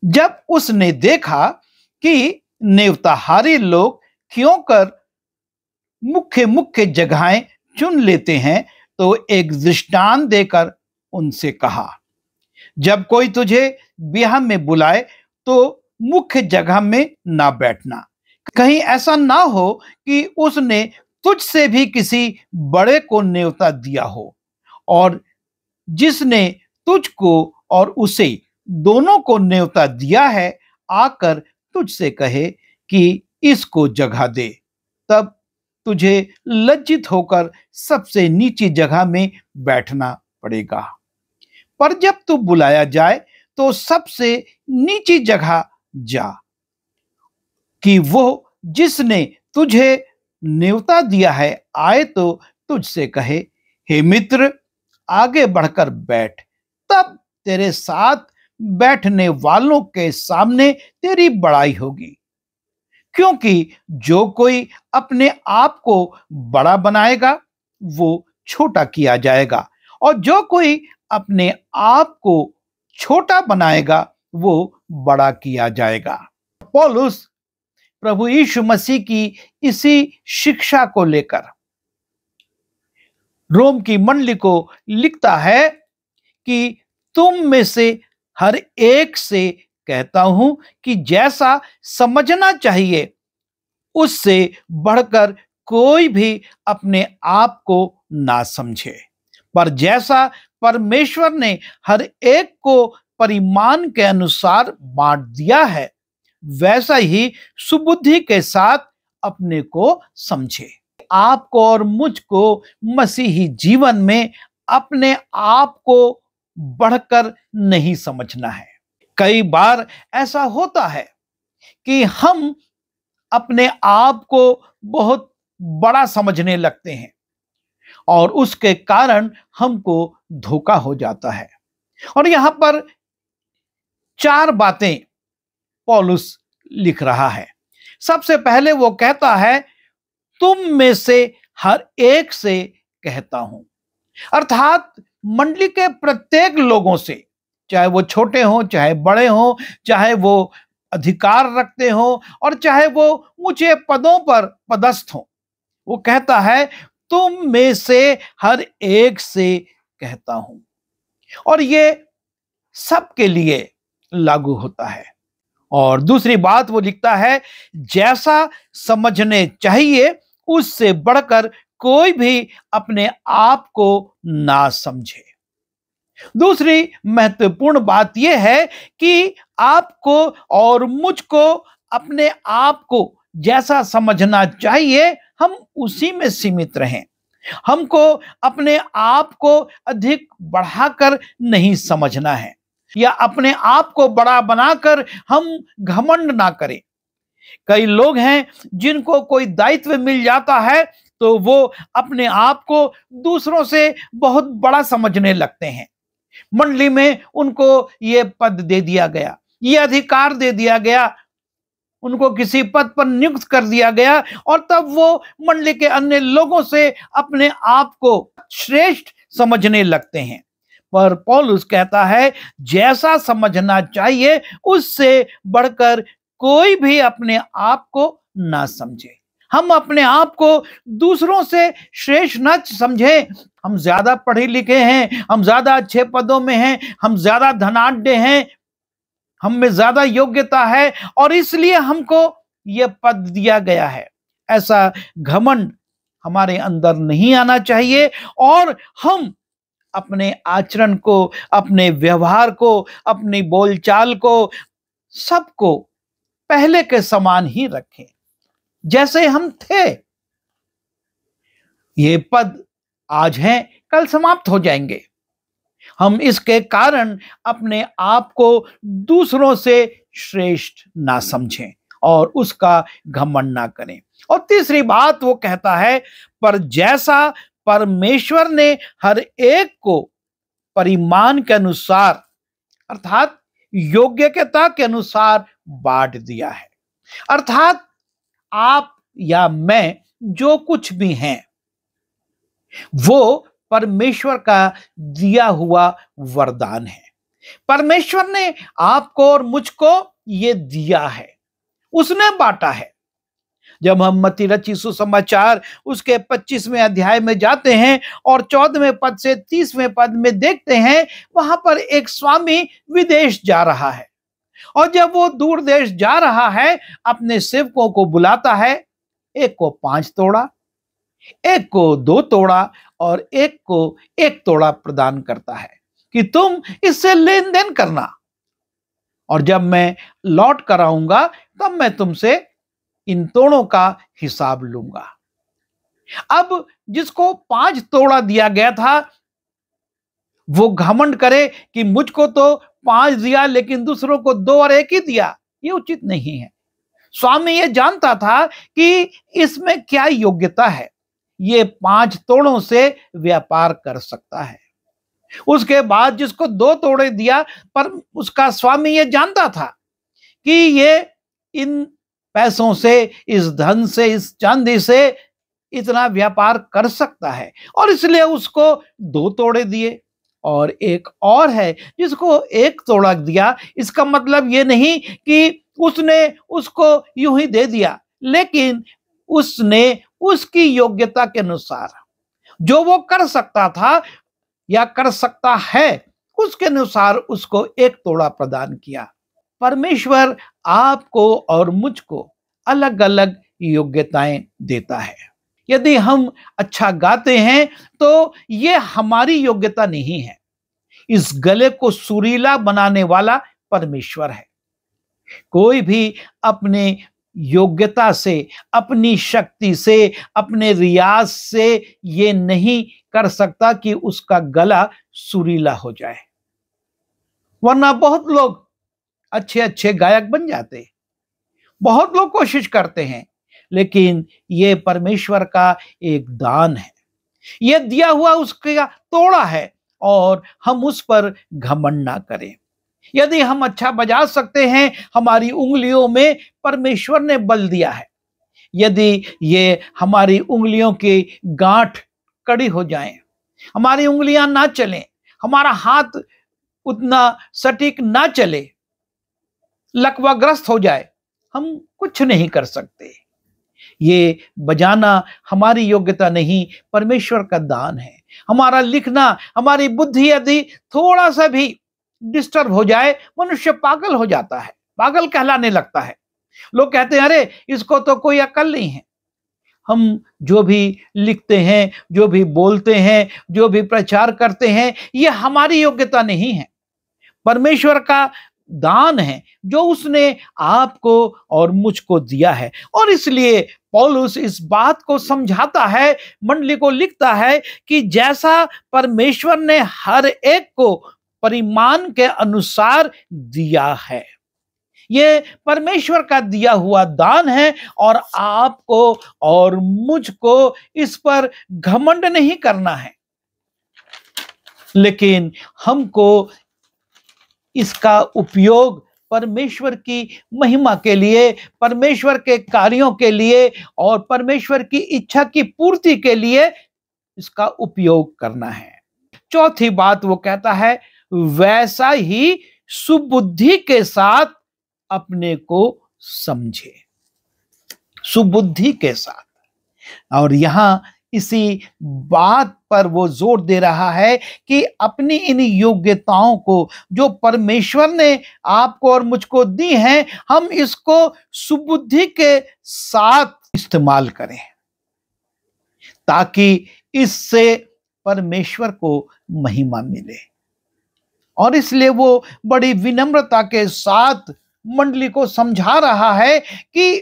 जब उसने देखा कि नेवताहारी लोग क्यों कर मुख्य मुख्य जगहें चुन लेते हैं, तो एक दृष्टांत देकर उनसे कहा, जब कोई तुझे ब्याह में बुलाए तो मुख्य जगह में ना बैठना। कहीं ऐसा ना हो कि उसने तुझसे भी किसी बड़े को न्योता दिया हो, और जिसने तुझको और उसे दोनों को न्योता दिया है आकर तुझसे कहे कि इसको जगह दे। तब तुझे लज्जित होकर सबसे नीची जगह में बैठना पड़ेगा। पर जब तू बुलाया जाए तो सबसे नीची जगह जा, कि वो जिसने तुझे न्योता दिया है आए तो तुझसे कहे, हे मित्र, आगे बढ़कर बैठ। तब तेरे साथ बैठने वालों के सामने तेरी बड़ाई होगी। क्योंकि जो कोई अपने आप को बड़ा बनाएगा वो छोटा किया जाएगा, और जो कोई अपने आप को छोटा बनाएगा वो बड़ा किया जाएगा। पौलुस प्रभु यीशु मसीह की इसी शिक्षा को लेकर रोम की मंडली को लिखता है कि तुम में से हर एक से कहता हूं कि जैसा समझना चाहिए उससे बढ़कर कोई भी अपने आप को ना समझे, पर जैसा परमेश्वर ने हर एक को परिमाण के अनुसार बांट दिया है वैसा ही सुबुद्धि के साथ अपने को समझे। आपको और मुझको मसीही जीवन में अपने आप को बढ़कर नहीं समझना है। कई बार ऐसा होता है कि हम अपने आप को बहुत बड़ा समझने लगते हैं और उसके कारण हमको धोखा हो जाता है। और यहां पर 4 बातें पौलुस लिख रहा है। सबसे पहले वो कहता है, तुम में से हर एक से कहता हूं, अर्थात मंडली के प्रत्येक लोगों से, चाहे वो छोटे हों, चाहे बड़े हों, चाहे वो अधिकार रखते हों और चाहे वो ऊंचे पदों पर पदस्थ हों, वो कहता है तुम में से हर एक से कहता हूं। और ये सबके लिए लागू होता है। और दूसरी बात वो लिखता है, जैसा समझने चाहिए उससे बढ़कर कोई भी अपने आप को ना समझे। दूसरी महत्वपूर्ण बात यह है कि आपको और मुझको अपने आप को जैसा समझना चाहिए हम उसी में सीमित रहें। हमको अपने आप को अधिक बढ़ाकर नहीं समझना है, या अपने आप को बड़ा बनाकर हम घमंड ना करें। कई लोग हैं जिनको कोई दायित्व मिल जाता है तो वो अपने आप को दूसरों से बहुत बड़ा समझने लगते हैं। मंडली में उनको ये पद दे दिया गया, ये अधिकार दे दिया गया, उनको किसी पद पर नियुक्त कर दिया गया, और तब वो मंडली के अन्य लोगों से अपने आप को श्रेष्ठ समझने लगते हैं। पर पौलुस कहता है, जैसा समझना चाहिए उससे बढ़कर कोई भी अपने आप को ना समझे। हम अपने आप को दूसरों से श्रेष्ठ न समझें। हम ज्यादा पढ़े लिखे हैं, हम ज्यादा अच्छे पदों में हैं, हम ज्यादा धनाढ्य हैं, हम में ज्यादा योग्यता है और इसलिए हमको यह पद दिया गया है। ऐसा घमंड हमारे अंदर नहीं आना चाहिए, और हम अपने आचरण को, अपने व्यवहार को, अपनी बोलचाल को, सबको पहले के समान ही रखें जैसे हम थे। ये पद आज हैं, कल समाप्त हो जाएंगे। हम इसके कारण अपने आप को दूसरों से श्रेष्ठ ना समझें और उसका घमंड ना करें। और तीसरी बात वो कहता है, पर जैसा परमेश्वर ने हर एक को परिमाण के अनुसार अर्थात योग्यता के अनुसार बांट दिया है। अर्थात आप या मैं जो कुछ भी हैं वो परमेश्वर का दिया हुआ वरदान है। परमेश्वर ने आपको और मुझको ये दिया है, उसने बांटा है। जब हम मत्ती रचित सुसमाचार उसके 25वें अध्याय में जाते हैं और 14वें पद से 30वें पद में देखते हैं, वहां पर एक स्वामी विदेश जा रहा है और जब वो दूर देश जा रहा है अपने सेवकों को बुलाता है। एक को 5 तोड़ा, एक को 2 तोड़ा और एक को 1 तोड़ा प्रदान करता है कि तुम इससे लेन देन करना और जब मैं लौट कर आऊंगा तब मैं तुमसे इन तोड़ों का हिसाब लूंगा। अब जिसको 5 तोड़ा दिया गया था वो घमंड करे कि मुझको तो 5 दिया लेकिन दूसरों को 2 और 1 ही दिया, ये उचित नहीं है। स्वामी ये जानता था कि इसमें क्या योग्यता है, ये 5 तोड़ों से व्यापार कर सकता है। उसके बाद जिसको 2 तोड़े दिया, पर उसका स्वामी ये जानता था कि ये इन पैसों से, इस धन से, इस चांदी से इतना व्यापार कर सकता है और इसलिए उसको 2 तोड़े दिए। और एक और है जिसको 1 तोड़ा दिया। इसका मतलब ये नहीं कि उसने उसको यूं ही दे दिया, लेकिन उसने उसकी योग्यता के अनुसार जो वो कर सकता था या कर सकता है उसके अनुसार उसको 1 तोड़ा प्रदान किया। परमेश्वर आपको और मुझको अलग अलग योग्यताएं देता है। यदि हम अच्छा गाते हैं तो ये हमारी योग्यता नहीं है, इस गले को सुरीला बनाने वाला परमेश्वर है। कोई भी अपने योग्यता से, अपनी शक्ति से, अपने रियाज से ये नहीं कर सकता कि उसका गला सुरीला हो जाए, वरना बहुत लोग अच्छे अच्छे गायक बन जाते, बहुत लोग कोशिश करते हैं, लेकिन ये परमेश्वर का एक दान है, ये दिया हुआ उसका तोड़ा है और हम उस पर घमंड ना करें। यदि हम अच्छा बजा सकते हैं, हमारी उंगलियों में परमेश्वर ने बल दिया है। यदि ये हमारी उंगलियों की गांठ कड़ी हो जाए, हमारी उंगलियां ना चलें, हमारा हाथ उतना सटीक ना चले, लकवाग्रस्त हो जाए, हम कुछ नहीं कर सकते। ये बजाना हमारी योग्यता नहीं, परमेश्वर का दान है। हमारा लिखना, हमारी बुद्धि यदि थोड़ा सा भी डिस्टर्ब हो जाए, मनुष्य पागल हो जाता है, पागल कहलाने लगता है। लोग कहते हैं अरे इसको तो कोई अकल नहीं है। हम जो भी लिखते हैं, जो भी बोलते हैं, जो भी प्रचार करते हैं, ये हमारी योग्यता नहीं है, परमेश्वर का दान है जो उसने आपको और मुझको दिया है। और इसलिए पौलुस इस बात को समझाता है, मंडली को लिखता है कि जैसा परमेश्वर ने हर एक को परिमाण के अनुसार दिया है, ये परमेश्वर का दिया हुआ दान है और आपको और मुझको इस पर घमंड नहीं करना है, लेकिन हमको इसका उपयोग परमेश्वर की महिमा के लिए, परमेश्वर के कार्यों के लिए और परमेश्वर की इच्छा की पूर्ति के लिए इसका उपयोग करना है। चौथी बात वो कहता है, वैसा ही सुबुद्धि के साथ अपने को समझे, सुबुद्धि के साथ। और यहां इसी बात पर वो जोर दे रहा है कि अपनी इन योग्यताओं को जो परमेश्वर ने आपको और मुझको दी हैं, हम इसको सुबुद्धि के साथ इस्तेमाल करें ताकि इससे परमेश्वर को महिमा मिले। और इसलिए वो बड़ी विनम्रता के साथ मंडली को समझा रहा है कि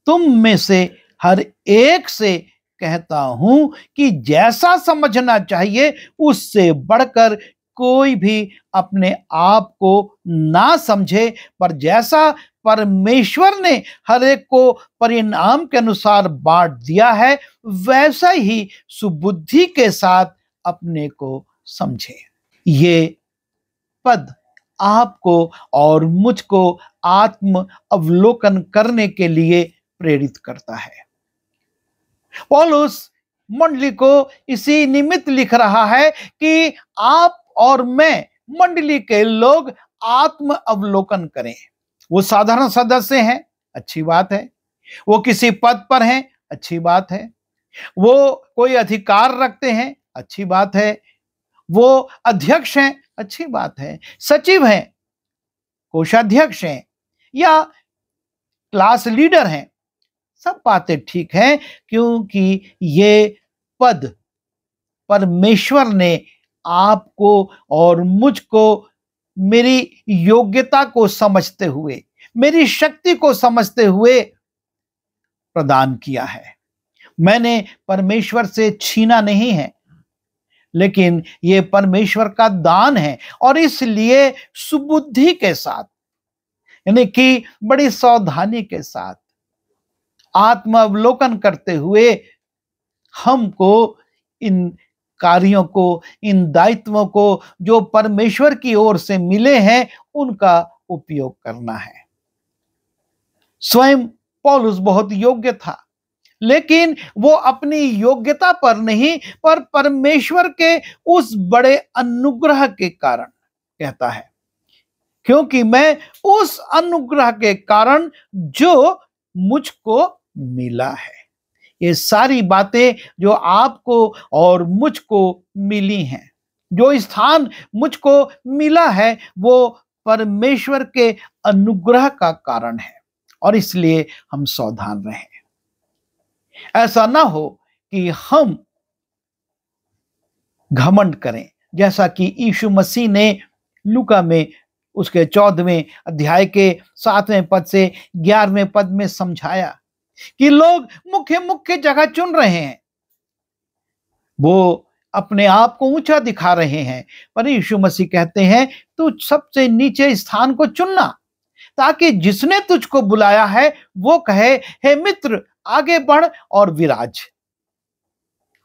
तुम में से हर एक से कहता हूं कि जैसा समझना चाहिए उससे बढ़कर कोई भी अपने आप को ना समझे, पर जैसा परमेश्वर ने हर एक को परिणाम के अनुसार बांट दिया है, वैसा ही सुबुद्धि के साथ अपने को समझे। ये पद आपको और मुझको आत्म अवलोकन करने के लिए प्रेरित करता है। पौलुस मंडली को इसी निमित्त लिख रहा है कि आप और मैं मंडली के लोग आत्म अवलोकन करें। वो साधारण सदस्य हैं, अच्छी बात है। वो किसी पद पर हैं, अच्छी बात है। वो कोई अधिकार रखते हैं, अच्छी बात है। वो अध्यक्ष हैं, अच्छी बात है। सचिव हैं, कोषाध्यक्ष हैं, या क्लास लीडर हैं, सब बातें ठीक हैं, क्योंकि ये पद परमेश्वर ने आपको और मुझको मेरी योग्यता को समझते हुए, मेरी शक्ति को समझते हुए प्रदान किया है। मैंने परमेश्वर से छीना नहीं है, लेकिन ये परमेश्वर का दान है। और इसलिए सुबुद्धि के साथ, यानी कि बड़ी सावधानी के साथ, आत्म अवलोकन करते हुए हमको इन कार्यों को, इन दायित्वों को जो परमेश्वर की ओर से मिले हैं, उनका उपयोग करना है। स्वयं पौलुस बहुत योग्य था, लेकिन वो अपनी योग्यता पर नहीं, पर परमेश्वर के उस बड़े अनुग्रह के कारण कहता है, क्योंकि मैं उस अनुग्रह के कारण जो मुझको मिला है। ये सारी बातें जो आपको और मुझको मिली हैं, जो स्थान मुझको मिला है, वो परमेश्वर के अनुग्रह का कारण है। और इसलिए हम सावधान रहें। ऐसा ना हो कि हम घमंड करें, जैसा कि यीशु मसीह ने लूका में उसके 14वें अध्याय के 7वें पद से 11वें पद में समझाया कि लोग मुख्य मुख्य जगह चुन रहे हैं, वो अपने आप को ऊंचा दिखा रहे हैं। पर यीशु मसीह कहते हैं, तू सबसे नीचे स्थान को चुनना, ताकि जिसने तुझको बुलाया है वो कहे, हे मित्र, आगे बढ़ और विराज।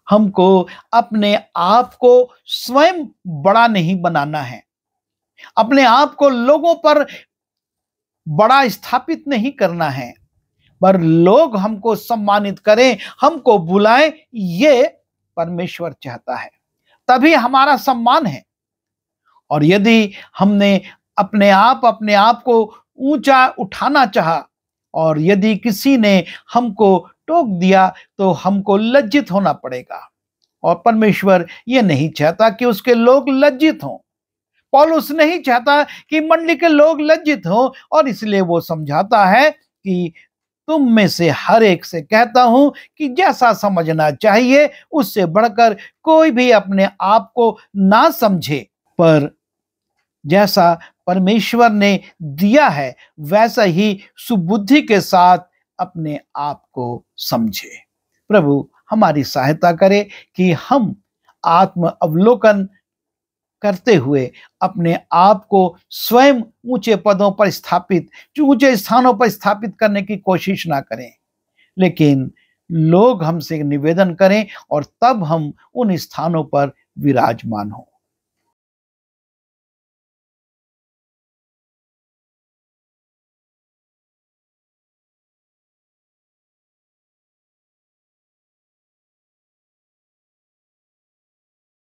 हमको अपने आप को स्वयं बड़ा नहीं बनाना है, अपने आप को लोगों पर बड़ा स्थापित नहीं करना है, पर लोग हमको सम्मानित करें, हमको बुलाएं, ये परमेश्वर चाहता है। तभी हमारा सम्मान है। और यदि हमने अपने आप को ऊंचा उठाना चाहा, और यदि किसी ने हमको टोक दिया, तो हमको लज्जित होना पड़ेगा। और परमेश्वर ये नहीं चाहता कि उसके लोग लज्जित हों। पौलुस नहीं चाहता कि मंडली के लोग लज्जित हों, और इसलिए वो समझाता है कि तुम में से हर एक से कहता हूं कि जैसा समझना चाहिए, उससे बढ़कर कोई भी अपने आप को ना समझे, पर जैसा परमेश्वर ने दिया है वैसा ही सुबुद्धि के साथ अपने आप को समझे। प्रभु हमारी सहायता करे कि हम आत्म अवलोकन करते हुए अपने आप को स्वयं ऊंचे पदों पर स्थापित, ऊंचे स्थानों पर स्थापित करने की कोशिश ना करें, लेकिन लोग हमसे निवेदन करें और तब हम उन स्थानों पर विराजमान हों।